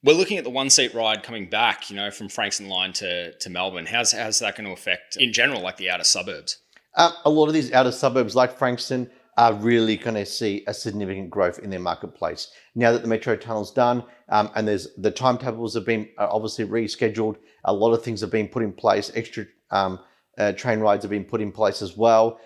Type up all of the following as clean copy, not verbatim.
We're looking at the one-seat ride coming back, from Frankston Line to Melbourne. How's that going to affect, in general, like the outer suburbs? A lot of these outer suburbs, like Frankston, are really going to see a significant growth in their marketplace. Now that the metro tunnel's done, and there's the timetables have been obviously rescheduled, a lot of things have been put in place, extra train rides have been put in place as well.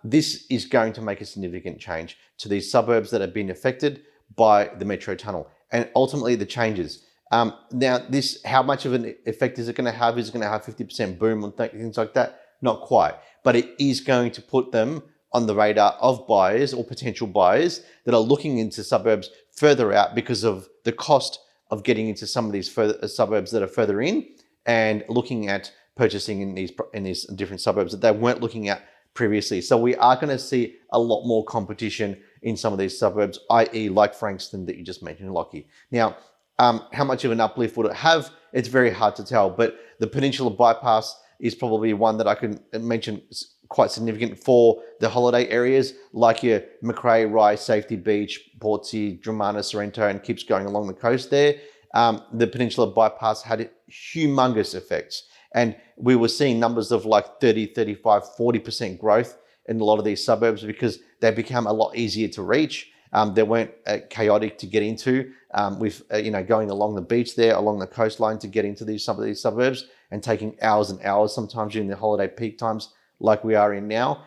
This is going to make a significant change to these suburbs that have been affected by the metro tunnel and ultimately the changes. Now, how much of an effect is it going to have? Is it going to have 50% boom and things like that? Not quite, but it is going to put them on the radar of buyers or potential buyers that are looking into suburbs further out because of the cost of getting into some of these suburbs that are further in and looking at purchasing in these different suburbs that they weren't looking at previously. So we are going to see a lot more competition in some of these suburbs, i.e. like Frankston that you just mentioned, Lockie. Now, how much of an uplift would it have? It's very hard to tell, but the Peninsula Bypass is probably one that I can mention quite significant for the holiday areas like your Macrae, Rye, Safety Beach, Portsea, Dramana, Sorrento, and keeps going along the coast there. The Peninsula Bypass had humongous effects. And we were seeing numbers of like 30, 35, 40% growth in a lot of these suburbs because they become a lot easier to reach. They weren't chaotic to get into. With going along the beach there, along the coastline to get into some of these suburbs and taking hours and hours sometimes during the holiday peak times like we are in now.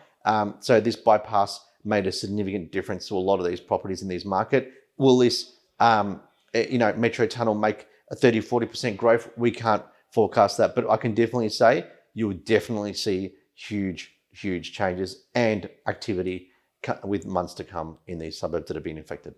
So this bypass made a significant difference to a lot of these properties in this market. Will this metro tunnel make a 30, 40% growth? We can't forecast that, but I can definitely say you would definitely see huge changes and activity with months to come in these suburbs that have been affected.